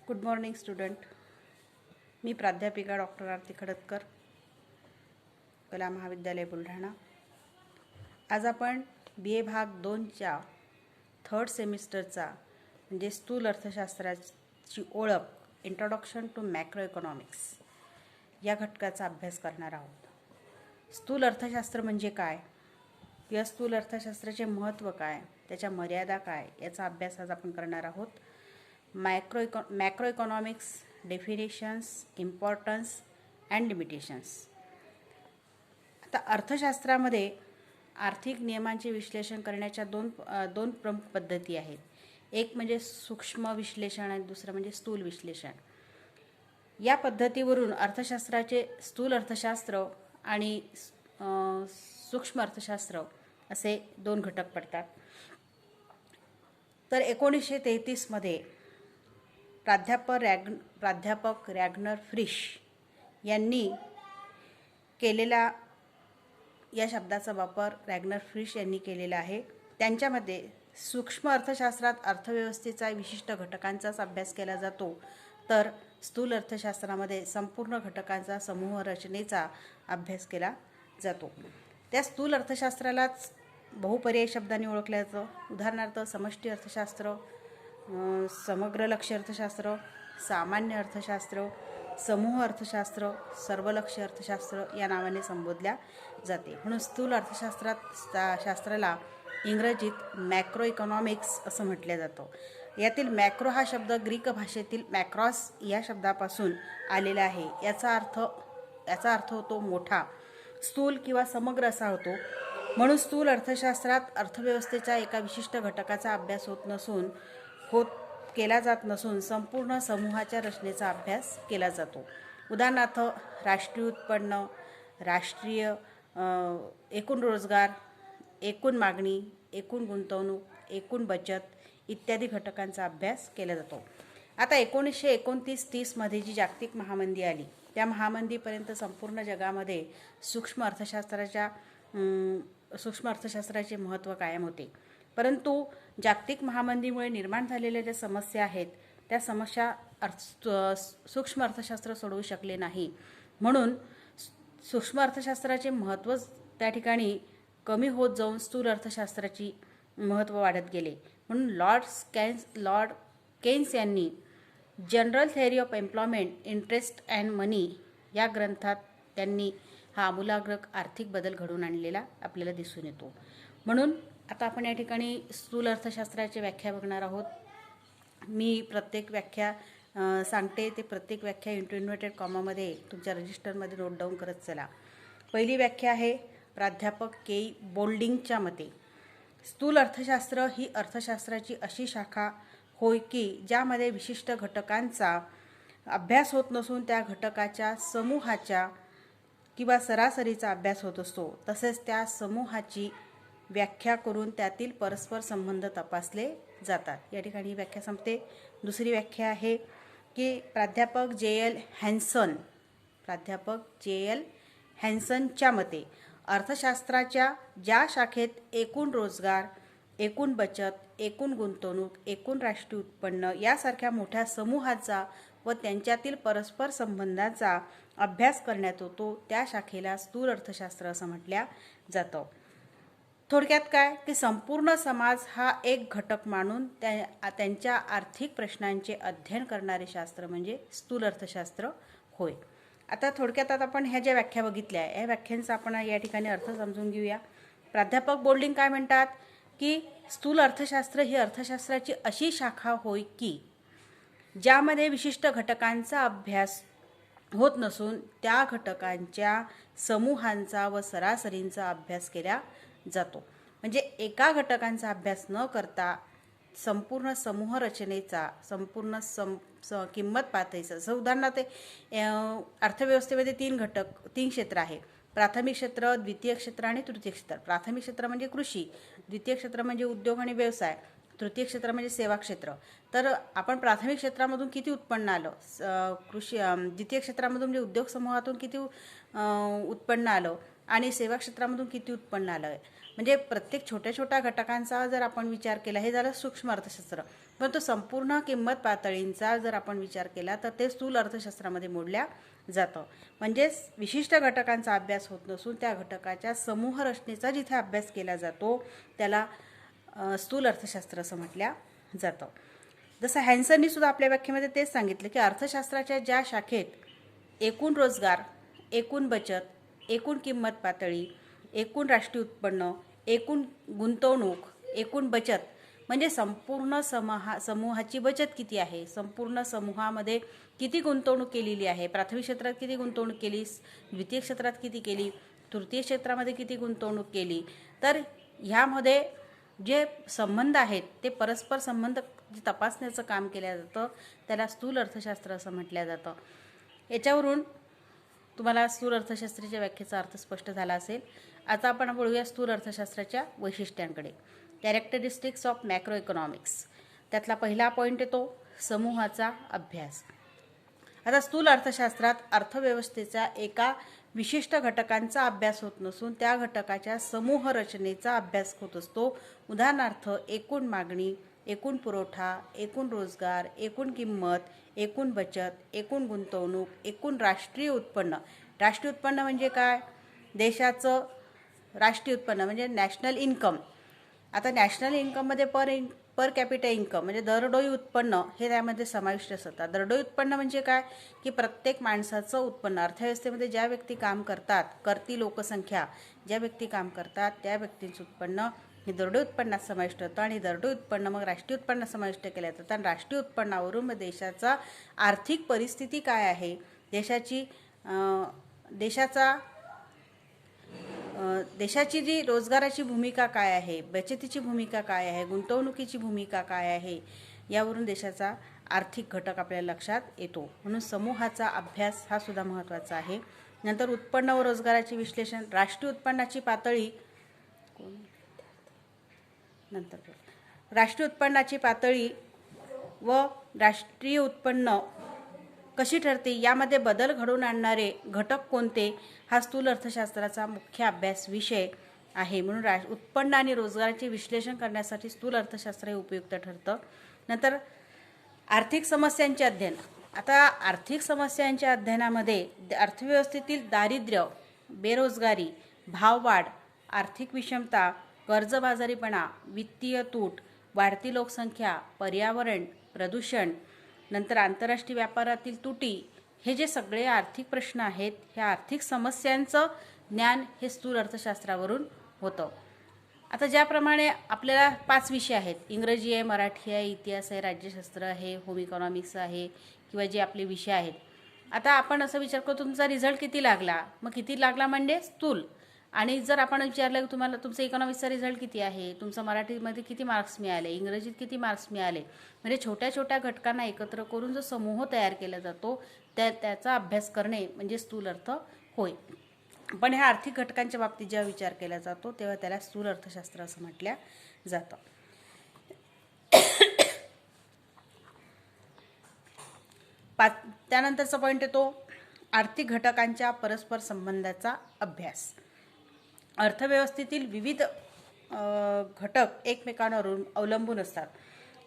Good morning student. मी प्राध्यापिका doctor आरती खडतकर, कला महाविद्यालय बुलढाणा. आज आपण BA भाग 2च्या थर्ड सेमिस्टरचा म्हणजे स्थूल अर्थशास्त्राची ओळख, इंट्रोडक्शन टू मॅक्रो इकॉनॉमिक्स या घटकाचा अभ्यास करणार आहोत. स्थूल अर्थशास्त्र म्हणजे काय किंवा स्थूल अर्थशास्त्राचे महत्त्व काय, त्याच्या मर्यादा काय याचा अभ्यास आज आपण करणार आहोत. Macro economics, definitions, importance and limitations. आता अर्थशास्त्रामध्ये आर्थिक नियमांचे विश्लेषण करण्याच्या दोन प्रमुख पद्धती आहेत. एक म्हणजे सूक्ष्म विश्लेषण आणि दुसरं म्हणजे स्थूल विश्लेषण. या पद्धतीवरून अर्थशास्त्राचे स्थूल अर्थशास्त्र आणि सूक्ष्म अर्थशास्त्र असे दोन घटक पडतात. तर 1933मध्ये प्राध्यापक रॅग्नर फ्रिश यांनी केलेला या शब्दाचा वापर रॅग्नर फ्रिश यांनी केलेला आहे. त्यांच्यामध्ये सूक्ष्म अर्थशास्त्रात अर्थव्यवस्थेचा विशिष्ट घटकांचाच अभ्यास केला जातो, तर स्थूल अर्थशास्त्रामध्ये संपूर्ण घटकांचा समूह रचनेचा अभ्यास केला जातो. त्या स्थूल अर्थशास्त्रालाच बहुपर्यायी शब्दांनी ओळखलं जातं. उदाहरणार्थ समष्टी अर्थशास्त्र, समग्र लक्ष्य अर्थशास्त्र, सामान्य अर्थशास्त्र, समूह अर्थशास्त्र, सर्वलक्ष्य अर्थशास्त्र या नावाने संबोधल्या जाते. म्हणून स्थूल अर्थशास्त्राला इंग्रजीत मॅक्रो इकॉनॉमिक्स असं म्हटलं जातं. यातील मॅक्रो हा शब्द ग्रीक भाषेतील मॅक्रॉस या शब्दापासून आलेला आहे. याचा अर्थ होतो मोठा, स्थूल किंवा समग्र असा होतो. म्हणून स्थूल अर्थशास्त्रात अर्थव्यवस्थेच्या एका विशिष्ट घटकाचा अभ्यास केला जात नसून संपूर्ण समूहाच्या रचनेचा अभ्यास केला जातो. उदाहरणार्थ राष्ट्रीय उत्पन्न, राष्ट्रीय एकूण रोजगार, एकूण मागणी, एकूण गुंतवणूक, एकूण बचत इत्यादी घटकांचा अभ्यास केला जातो. आता 1929-30मध्ये जी जागतिक महामंदी आली, त्या महामंदीपर्यंत संपूर्ण जगामध्ये सूक्ष्म अर्थशास्त्राचे महत्त्व कायम होते. परंतु जागतिक महामंदीमुळे निर्माण झालेल्या ज्या समस्या आहेत, त्या समस्या सूक्ष्म अर्थशास्त्र सोडवू शकले नाही. म्हणून सूक्ष्म अर्थशास्त्राचे महत्त्व त्या ठिकाणी कमी होत जाऊन स्थूल अर्थशास्त्राची महत्त्व वाढत गेले. म्हणून लॉर्ड केन्स यांनी general theory of employment, interest and money या ग्रंथात त्यांनी हा आमूलाग्र आर्थिक बदल घडवून आणलेला आपल्याला दिसून येतो. म्हणून आता आपण या ठिकाणी स्थूल अर्थशास्त्राची व्याख्या बघणार आहोत. मी प्रत्येक व्याख्या सांगते, ते प्रत्येक व्याख्या इन्व्हर्टेड कॉमामध्ये तुमच्या रजिस्टरमध्ये नोट डाऊन करत चला. पहिली व्याख्या आहे प्राध्यापक के बोल्डिंगच्या मते. स्थूल अर्थशास्त्र ही अर्थशास्त्राची अशी शाखा होय की ज्यामध्ये विशिष्ट घटकांचा अभ्यास होत नसून त्या घटकाच्या समूहाच्या किंवा सरासरीचा अभ्यास होत असतो. तसेच त्या समूहाची व्याख्या करून त्यातील परस्पर संबंध तपासले जातात. या ठिकाणी ही व्याख्या संपते. दुसरी व्याख्या आहे की प्राध्यापक जे.एल. हॅन्सनच्या मते अर्थशास्त्राच्या ज्या शाखेत एकूण रोजगार, एकूण बचत, एकूण गुंतवणूक, एकूण राष्ट्रीय उत्पन्न यासारख्या मोठ्या समूहाचा व त्यांच्यातील परस्पर संबंधाचा अभ्यास करण्यात येतो, त्या शाखेला स्थूल अर्थशास्त्र असं म्हटलं जातं. थोडक्यात काय की संपूर्ण समाज हा एक घटक मानून त्यांच्या आर्थिक प्रश्नांचे अध्ययन करणारे शास्त्र म्हणजे स्थूल अर्थशास्त्र होय. आता थोडक्यात आपण ह्या ज्या व्याख्या बघितल्या, या व्याख्यांचा आपण या ठिकाणी अर्थ समजून घेऊया. प्राध्यापक बोल्डिंग काय म्हणतात की स्थूल अर्थशास्त्र ही अर्थशास्त्राची अशी शाखा होय की ज्यामध्ये विशिष्ट घटकांचा अभ्यास होत नसून त्या घटकांच्या समूहांचा व सरासरींचा अभ्यास केला जातो. म्हणजे एका घटकांचा अभ्यास न करता संपूर्ण समूह रचनेचा, संपूर्ण किंमत पातळीचा. जसं उदाहरणार्थ अर्थव्यवस्थेमध्ये तीन क्षेत्र आहे: प्राथमिक क्षेत्र, द्वितीय क्षेत्र आणि तृतीय क्षेत्र. प्राथमिक क्षेत्र म्हणजे कृषी, द्वितीय क्षेत्र म्हणजे उद्योग आणि व्यवसाय, तृतीय क्षेत्र म्हणजे सेवा क्षेत्र. तर आपण प्राथमिक क्षेत्रामधून किती उत्पन्न आलं, द्वितीय क्षेत्रामधून म्हणजे उद्योग समूहातून किती उत्पन्न आलं आणि सेवा क्षेत्रामधून किती उत्पन्न आलं, म्हणजे प्रत्येक छोट्या छोट्या घटकांचा जर आपण विचार केला, हे झालं सूक्ष्म अर्थशास्त्र. पण तो संपूर्ण किंमत पातळींचा जर आपण विचार केला तर ते स्थूल अर्थशास्त्रामध्ये मोडल्या जातं. म्हणजेच विशिष्ट घटकांचा अभ्यास होत नसून त्या घटकाच्या समूह रचनेचा जिथे अभ्यास केला जातो त्याला स्थूल अर्थशास्त्र असं म्हटल्या जातं. जसं हॅन्सननी सुद्धा आपल्या व्याख्येमध्ये तेच सांगितलं की अर्थशास्त्राच्या ज्या शाखेत एकूण रोजगार, एकूण बचत, एकूण किंमत पातळी, एकूण राष्ट्रीय उत्पन्न, एकूण गुंतवणूक, एकूण बचत म्हणजे संपूर्ण समूहाची बचत किती आहे, संपूर्ण समूहामध्ये किती गुंतवणूक केलेली आहे, प्राथमिक क्षेत्रात किती गुंतवणूक केली, द्वितीय क्षेत्रात किती केली, तृतीय क्षेत्रामध्ये किती गुंतवणूक केली, तर ह्यामध्ये जे संबंध आहेत ते परस्पर संबंध तपासण्याचं काम केलं जातं, त्याला स्थूल अर्थशास्त्र असं म्हटलं जातं. याच्यावरून तुम्हाला स्थूल अर्थशास्त्राच्या व्याख्येचा अर्थ स्पष्ट झाला असेल. आता आपण बोलूया स्थूल अर्थशास्त्राच्या वैशिष्ट्यांकडे. Characteristics of macro economics. त्यातला पहिला पॉईंट येतो समूहाचा अभ्यास. आता स्थूल अर्थशास्त्रात अर्थव्यवस्थेचा एका विशिष्ट घटकांचा अभ्यास होत नसून त्या घटकाच्या समूह रचनेचा अभ्यास होत असतो. उदाहरणार्थ एकूण मागणी, एकूण पुरवठा, एकूण रोजगार, एकूण किंमत, एकूण बचत, एकूण गुंतवणूक, एकूण राष्ट्रीय उत्पन्न. राष्ट्रीय उत्पन्न म्हणजे काय? देशाचं राष्ट्रीय उत्पन्न म्हणजे नॅशनल इन्कम. आता नॅशनल इन्कममध्ये पर कॅपिटा इन्कम म्हणजे दरडोई उत्पन्न हे त्यामध्ये समाविष्ट असतात. दरडोई उत्पन्न म्हणजे काय की प्रत्येक माणसाचं उत्पन्न, अर्थव्यवस्थेमध्ये ज्या व्यक्ती काम करतात, करती लोकसंख्या ज्या व्यक्ती काम करतात त्या व्यक्तींचं उत्पन्न हे दरडोई उत्पन्नात समाविष्ट होतं आणि दरडोई उत्पन्न मग राष्ट्रीय उत्पन्नात समाविष्ट केलं जातं. आणि राष्ट्रीय उत्पन्नावरून मग देशाचा आर्थिक परिस्थिती काय आहे, देशाची जी रोजगाराची भूमिका काय आहे, बचतीची भूमिका काय आहे, गुंतवणुकीची भूमिका काय आहे, यावरून देशाचा आर्थिक घटक आपल्याला लक्षात येतो. म्हणून समूहाचा अभ्यास हा सुद्धा महत्त्वाचा आहे. नंतर उत्पन्न व रोजगाराचे विश्लेषण. राष्ट्रीय उत्पन्नाची पातळी राष्ट्रीय उत्पन्नाची पातळी व राष्ट्रीय उत्पन्न कशी ठरते, यामध्ये बदल घडवून आणणारे घटक कोणते, हा स्थूल अर्थशास्त्राचा मुख्य अभ्यास विषय आहे. म्हणून उत्पन्न आणि रोजगाराचे विश्लेषण करण्यासाठी स्थूल अर्थशास्त्र हे उपयुक्त ठरतं. नंतर आर्थिक समस्यांचे अध्ययन. आता आर्थिक समस्यांच्या अध्ययनामध्ये अर्थव्यवस्थेतील दारिद्र्य, बेरोजगारी, भाववाढ, आर्थिक विषमता, कर्जबाजारीपणा, वित्तीय तूट, वाढती लोकसंख्या, पर्यावरण, प्रदूषण, नंतर आंतरराष्ट्रीय व्यापारातील तुटी, हे जे सगळे आर्थिक प्रश्न आहेत, ह्या आर्थिक समस्यांचं ज्ञान हे स्थूल अर्थशास्त्रावरून होतं. आता ज्याप्रमाणे आपल्याला 5 विषय आहेत, इंग्रजी आहे, मराठी आहे, इतिहास आहे, राज्यशास्त्र आहे, होम इकॉनॉमिक्स आहे किंवा जे आपले विषय आहेत. आता आपण असं विचार करतो तुमचा रिझल्ट किती लागला, मग किती लागला म्हणजे स्थूल. आणि जर आपण विचारलं की तुम्हाला तुमचा इकॉनॉमिक्सचा रिझल्ट किती आहे, तुमचं मराठीमध्ये किती मार्क्स मिळाले, इंग्रजीत किती मार्क्स मिळाले, म्हणजे छोट्या छोट्या घटकांना एकत्र करून जो समूह तयार केला जातो त्याचा अभ्यास करणे म्हणजे स्थूल अर्थ होय. पण ह्या आर्थिक घटकांच्या बाबतीत जेव्हा विचार केला जातो तेव्हा त्याला स्थूल अर्थशास्त्र असं म्हटलं जातं. त्यानंतरचा पॉईंट येतो आर्थिक घटकांच्या परस्पर संबंधाचा अभ्यास. अर्थव्यवस्थेतील विविध घटक एकमेकांवरून अवलंबून असतात.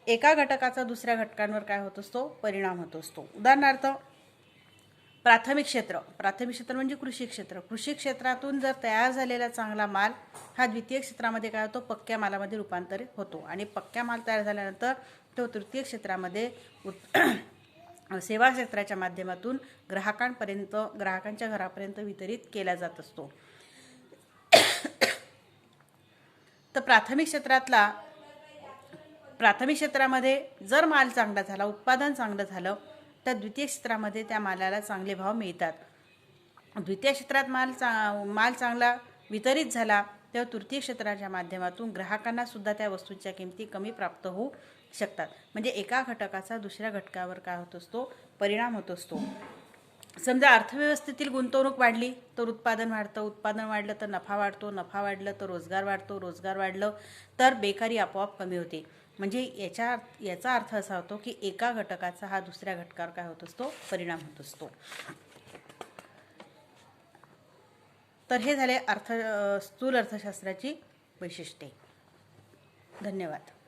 एका घटकाचा दुसऱ्या घटकांवर काय होत असतो, परिणाम होत असतो. उदाहरणार्थ प्राथमिक क्षेत्र म्हणजे कृषी क्षेत्र. कृषी क्षेत्रातून जर तयार झालेला चांगला माल हा द्वितीय क्षेत्रामध्ये काय होतो, पक्क्या मालामध्ये रूपांतरित होतो आणि पक्क्या माल तयार झाल्यानंतर तो तृतीय क्षेत्रामध्ये सेवा क्षेत्राच्या माध्यमातून ग्राहकांच्या घरापर्यंत वितरित केला जात असतो. तर प्राथमिक क्षेत्रामध्ये जर माल चांगला झाला, उत्पादन चांगलं झालं, तर द्वितीय क्षेत्रामध्ये त्या मालाला चांगले भाव मिळतात. द्वितीय क्षेत्रात माल चांगला वितरित झाला तेव्हा तृतीय क्षेत्राच्या माध्यमातून ग्राहकांना सुद्धा त्या वस्तूंच्या किमती कमी प्राप्त होऊ शकतात. म्हणजे एका घटकाचा दुसऱ्या घटकावर काय होत असतो, परिणाम होत असतो. समजा अर्थव्यवस्थेतील गुंतवणूक वाढली तर उत्पादन वाढतं, उत्पादन वाढलं तर नफा वाढतो, नफा वाढलं तर रोजगार वाढतो, रोजगार वाढलं तर बेकारी आपोआप कमी होते. म्हणजे याचा अर्थ असा होतो की एका घटकाचा हा दुसऱ्या घटकावर काय होत असतो, परिणाम होत असतो. तर हे झाले स्थूल अर्थशास्त्राची वैशिष्ट्ये. धन्यवाद.